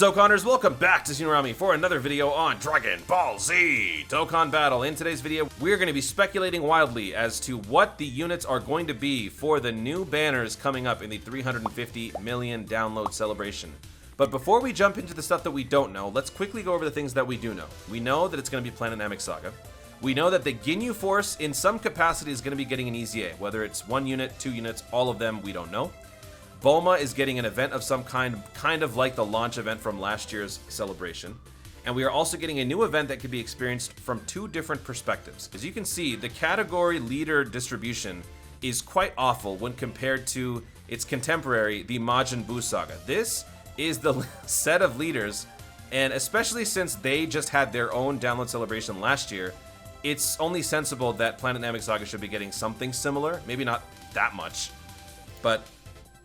Dokkanners? Welcome back to XenoKensei for another video on Dragon Ball Z Dokkan Battle. In today's video, we're going to be speculating wildly as to what the units are going to be for the new banners coming up in the 350 million download celebration. But before we jump into the stuff that we don't know, let's quickly go over the things that we do know. We know that it's going to be Planet Namek Saga. We know that the Ginyu Force in some capacity is going to be getting an EZA. Whether it's 1 unit, 2 units, all of them, we don't know. Bulma is getting an event of some kind of like the launch event from last year's celebration. And we are also getting a new event that can be experienced from 2 different perspectives. As you can see, the category leader distribution is quite awful when compared to its contemporary, the Majin Buu Saga. This is the set of leaders, and especially since they just had their own download celebration last year, it's only sensible that Planet Namek Saga should be getting something similar. Maybe not that much, but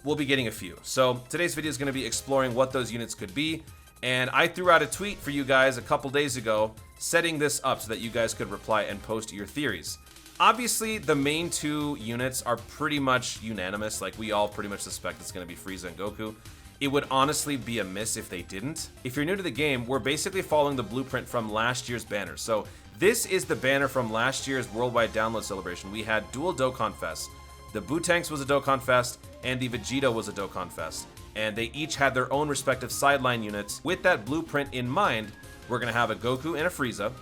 we'll be getting a few. So today's video is going to be exploring what those units could be, and I threw out a tweet for you guys a couple days ago setting this up so that you guys could reply and post your theories. Obviously, the main 2 units are pretty much unanimous. Like, we all pretty much suspect it's going to be Frieza and Goku. It would honestly be a miss if they didn't. If you're new to the game, we're basically following the blueprint from last year's banner. So this is the banner from last year's worldwide download celebration. We had dual Dokkan Fest. The Bootanks was a Dokkan Fest, and the Vegeta was a Dokkan Fest. And they each had their own respective sideline units. With that blueprint in mind, we're going to have a Goku and a Frieza.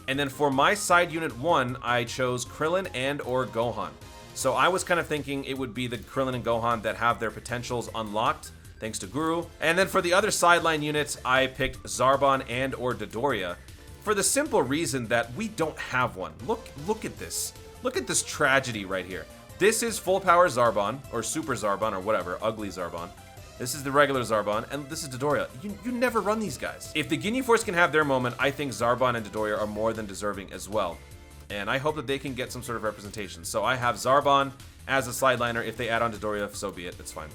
And then for my side unit 1, I chose Krillin and or Gohan. So I was kind of thinking it would be the Krillin and Gohan that have their potentials unlocked, thanks to Guru. And then for the other sideline units, I picked Zarbon and or Dodoria, for the simple reason that we don't have one. Look at this. Look at this tragedy right here. This is full power Zarbon, or super Zarbon, or whatever, ugly Zarbon. This is the regular Zarbon, and this is Dodoria. You never run these guys. If the Ginyu Force can have their moment, I think Zarbon and Dodoria are more than deserving as well. And I hope that they can get some sort of representation. So I have Zarbon as a sideliner. If they add on Dodoria, so be it. It's fine.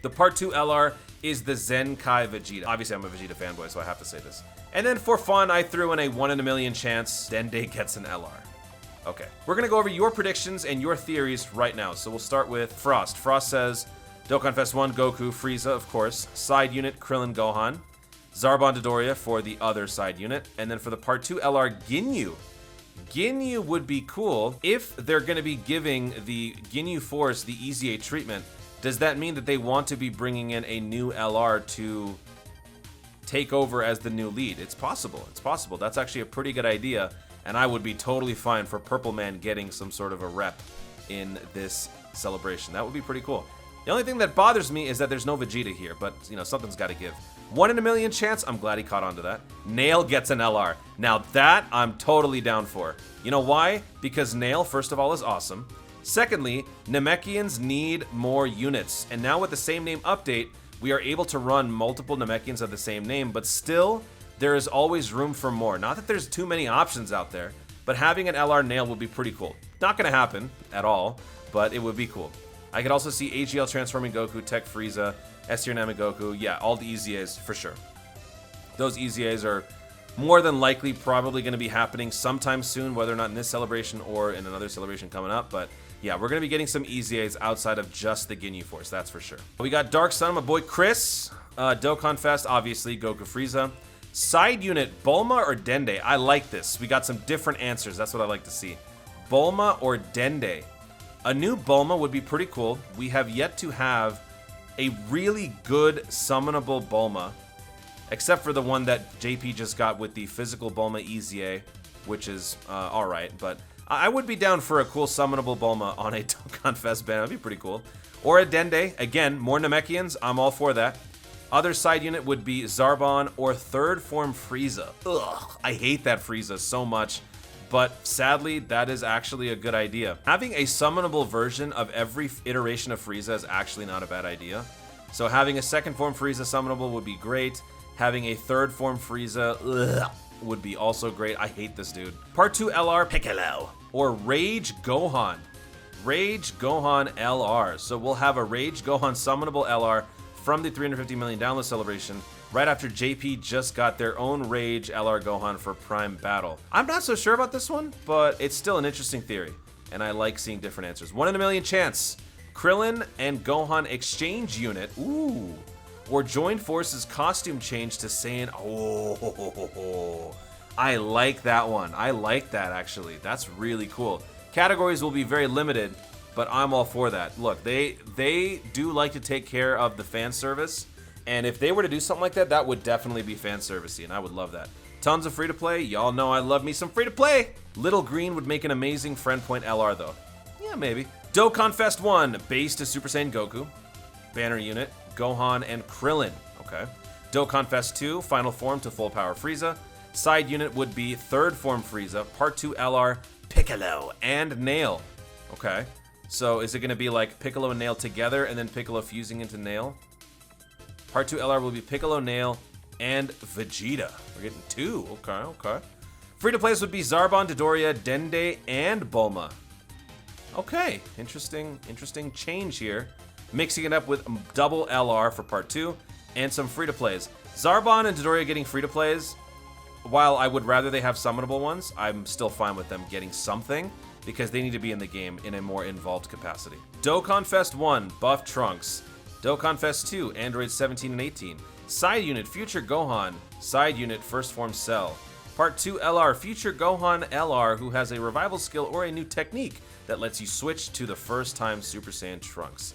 The Part 2 LR is the Zenkai Vegeta. Obviously, I'm a Vegeta fanboy, so I have to say this. And then for fun, I threw in a 1 in a million chance Dende gets an LR. Okay, we're gonna go over your predictions and your theories right now. So we'll start with Frost. Frost says, Dokkan Fest 1, Goku, Frieza, of course. Side unit, Krillin, Gohan. Zarbon, Dodoria for the other side unit. And then for the Part 2 LR, Ginyu. Ginyu would be cool if they're gonna be giving the Ginyu Force the EZA treatment. Does that mean that they want to be bringing in a new LR to take over as the new lead? It's possible. It's possible. That's actually a pretty good idea. And I would be totally fine for Purple Man getting some sort of a rep in this celebration. That would be pretty cool. The only thing that bothers me is that there's no Vegeta here, but, you know, something's got to give. 1 in a million chance, I'm glad he caught on to that. Nail gets an LR. Now that, I'm totally down for. You know why? Because Nail, first of all, is awesome. Secondly, Namekians need more units. And now with the same name update, we are able to run multiple Namekians of the same name, but still, there is always room for more. Not that there's too many options out there, but having an LR Nail would be pretty cool. Not gonna happen at all, but it would be cool. I could also see AGL transforming Goku, Tech Frieza, S-Tier Namek Goku. Yeah, all the EZAs for sure. Those EZAs are more than likely probably gonna be happening sometime soon, whether or not in this celebration or in another celebration coming up, but yeah, we're gonna be getting some EZAs outside of just the Ginyu Force, that's for sure. We got Dark Sun, my boy Chris. Dokkan Fest, obviously, Goku Frieza. Side unit, Bulma or Dende? I like this. We got some different answers. That's what I like to see. Bulma or Dende? A new Bulma would be pretty cool. We have yet to have a really good summonable Bulma, except for the one that JP just got with the physical Bulma EZA, which is alright, but I would be down for a cool summonable Bulma on a Dokkan Fest banner. That'd be pretty cool. Or a Dende. Again, more Namekians. I'm all for that. Other side unit would be Zarbon or third form Frieza. Ugh, I hate that Frieza so much, but sadly, that is actually a good idea. Having a summonable version of every iteration of Frieza is actually not a bad idea. So having a second form Frieza summonable would be great. Having a third form Frieza would be also great. I hate this dude. Part 2 LR Piccolo or Rage Gohan. Rage Gohan LR. So we'll have a Rage Gohan summonable LR from the 350 million download celebration, right after JP just got their own Rage LR Gohan for Prime Battle. I'm not so sure about this one, but it's still an interesting theory, and I like seeing different answers. 1 in a million chance. Krillin and Gohan exchange unit. Ooh. or join forces costume change to Saiyan. Oh, I like that one. I like that, actually. That's really cool. Categories will be very limited, but I'm all for that. Look, they do like to take care of the fan service, and if they were to do something like that, that would definitely be fan servicey, and I would love that. Tons of free-to-play. Y'all know I love me some free-to-play. Little Green would make an amazing Friend Point LR, though. Yeah, maybe. Dokkan Fest 1, base to Super Saiyan Goku. Banner unit, Gohan and Krillin. Okay. Dokkan Fest 2, final form to full power Frieza. Side unit would be third form Frieza, Part 2 LR, Piccolo and Nail. Okay. So is it going to be like Piccolo and Nail together and then Piccolo fusing into Nail? Part 2 LR will be Piccolo, Nail, and Vegeta. We're getting 2. Okay, okay. Free-to-plays would be Zarbon, Dodoria, Dende, and Bulma. Okay, interesting change here. Mixing it up with double LR for Part 2 and some free-to-plays. Zarbon and Dodoria getting free-to-plays, while I would rather they have summonable ones, I'm still fine with them getting something because they need to be in the game in a more involved capacity. Dokkan Fest 1, Buff Trunks. Dokkan Fest 2, Androids 17 and 18. Side unit, Future Gohan. Side unit, First Form Cell. Part 2 LR, Future Gohan LR, who has a revival skill or a new technique that lets you switch to the first time Super Saiyan Trunks.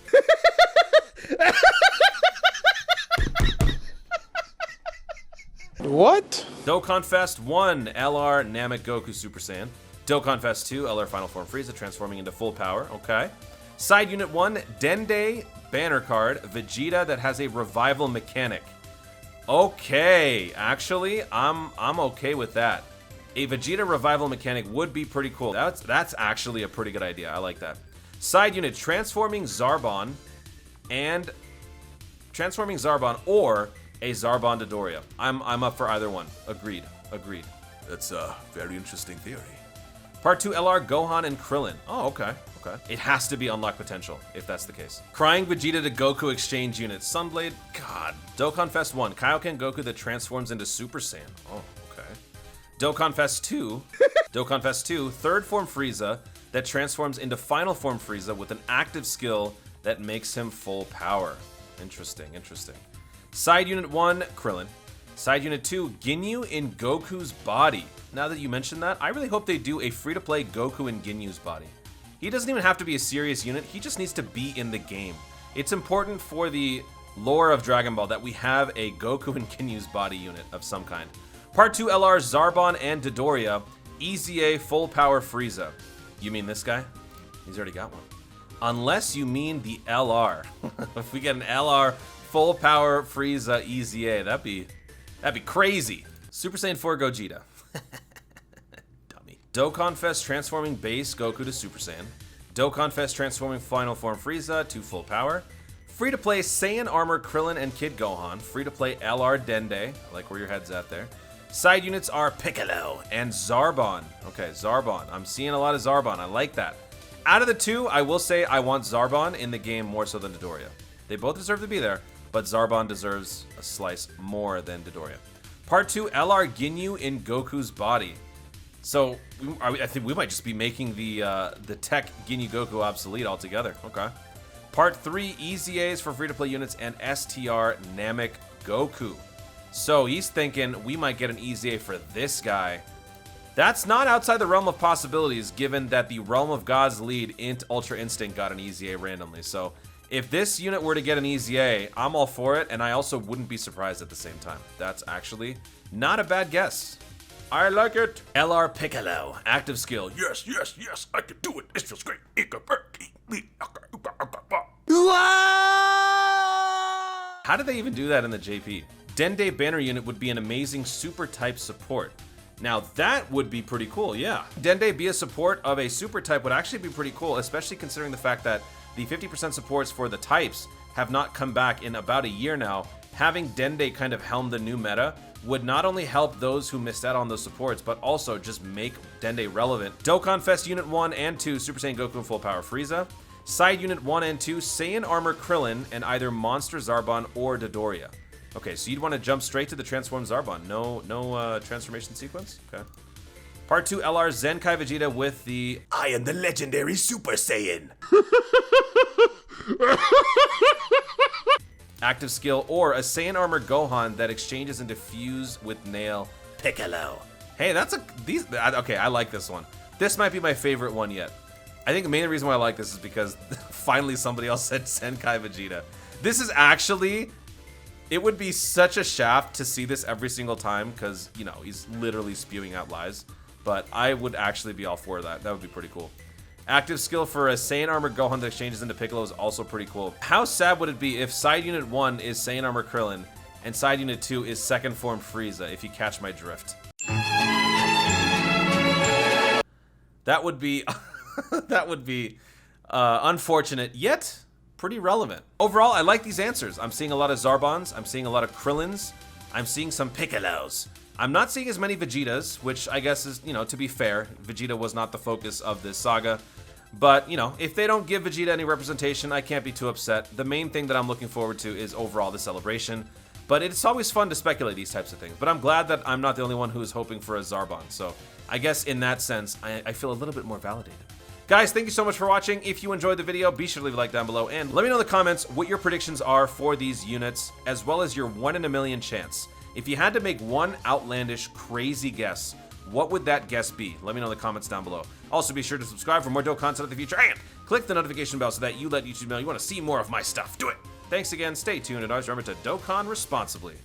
What? Dokkan Fest 1, LR, Namek Goku Super Saiyan. Dokkan Fest 2, LR Final Form Frieza, transforming into full power. Okay. Side Unit 1, Dende banner card, Vegeta that has a revival mechanic. Okay, actually, I'm okay with that. A Vegeta revival mechanic would be pretty cool. That's actually a pretty good idea. I like that. Side unit, transforming Zarbon or a Zarbon Dodoria. I'm up for either one. Agreed. That's a very interesting theory. Part 2 LR, Gohan and Krillin. Oh, okay. It has to be unlock potential, if that's the case. Crying Vegeta to Goku exchange unit. Sunblade, God. Dokkan Fest 1, Kaioken Goku that transforms into Super Saiyan. Oh, okay. Dokkan Fest 2, third form Frieza that transforms into final form Frieza with an active skill that makes him full power. Interesting. Side Unit 1, Krillin. Side Unit 2, Ginyu in Goku's body. Now that you mention that, I really hope they do a free-to-play Goku in Ginyu's body. He doesn't even have to be a serious unit, he just needs to be in the game. It's important for the lore of Dragon Ball that we have a Goku in Ginyu's body unit of some kind. Part 2 LR, Zarbon and Dodoria, EZA full power Frieza. You mean this guy? He's already got one. Unless you mean the LR. If we get an LR full power Frieza EZA, that'd be crazy. Super Saiyan 4 Gogeta. Dummy. Dokkan Fest transforming base Goku to Super Saiyan. Dokkan Fest transforming final form Frieza to full power. Free to play Saiyan Armor Krillin and Kid Gohan. Free to play LR Dende. I like where your head's at there. Side units are Piccolo and Zarbon. Okay, Zarbon. I'm seeing a lot of Zarbon. I like that. Out of the two, I will say I want Zarbon in the game more so than Dodoria. They both deserve to be there, but Zarbon deserves a slice more than Dodoria. Part 2, LR Ginyu in Goku's body. So, I think we might just be making the tech Ginyu Goku obsolete altogether. Okay. Part 3, EZAs for free-to-play units and STR Namek Goku. So, he's thinking we might get an EZA for this guy. That's not outside the realm of possibilities, given that the Realm of Gods lead Ultra Instinct got an EZA randomly. So, if this unit were to get an EZA, I'm all for it, and I also wouldn't be surprised at the same time. That's actually not a bad guess. I like it. LR Piccolo, active skill. Yes, I can do it. This feels great. How did they even do that in the JP? Dende banner unit would be an amazing super type support. Now that would be pretty cool, yeah. Dende be a support of a super type would actually be pretty cool, especially considering the fact that the 50% supports for the types have not come back in about a year now. Having Dende kind of helm the new meta would not only help those who missed out on those supports, but also just make Dende relevant. Dokkan Fest Unit 1 and 2, Super Saiyan Goku and Full Power Frieza. Side Unit 1 and 2, Saiyan Armor Krillin and either Monster Zarbon or Dodoria. Okay, so you'd want to jump straight to the Transform Zarbon. No transformation sequence? Okay. Part 2, LR Zenkai Vegeta with the I am the legendary Super Saiyan. active skill, or a Saiyan Armor Gohan that exchanges into Fuse with Nail Piccolo. Hey, okay, I like this one. This might be my favorite one yet. I think the main reason why I like this is because finally somebody else said Zenkai Vegeta. This is actually, it would be such a shaft to see this every single time because, you know, he's literally spewing out lies. But I would actually be all for that. That would be pretty cool. Active skill for a Saiyan Armor Gohan that exchanges into Piccolo is also pretty cool. How sad would it be if Side Unit 1 is Saiyan Armor Krillin and Side Unit 2 is Second Form Frieza, if you catch my drift? That would be... that would be unfortunate, yet pretty relevant. Overall, I like these answers. I'm seeing a lot of Zarbons. I'm seeing a lot of Krillins. I'm seeing some Piccolos. I'm not seeing as many Vegetas, which I guess is, you know, to be fair, Vegeta was not the focus of this saga. But, you know, if they don't give Vegeta any representation, I can't be too upset. The main thing that I'm looking forward to is overall the celebration. But it's always fun to speculate these types of things. But I'm glad that I'm not the only one who is hoping for a Zarbon. So I guess in that sense, I feel a little bit more validated. Guys, thank you so much for watching. If you enjoyed the video, be sure to leave a like down below and let me know in the comments what your predictions are for these units, as well as your 1 in a million chance. If you had to make one outlandish, crazy guess, what would that guess be? Let me know in the comments down below. Also, be sure to subscribe for more dope content in the future, and click the notification bell so that you let YouTube know you want to see more of my stuff. Do it! Thanks again, stay tuned, and always remember to Dokkan responsibly.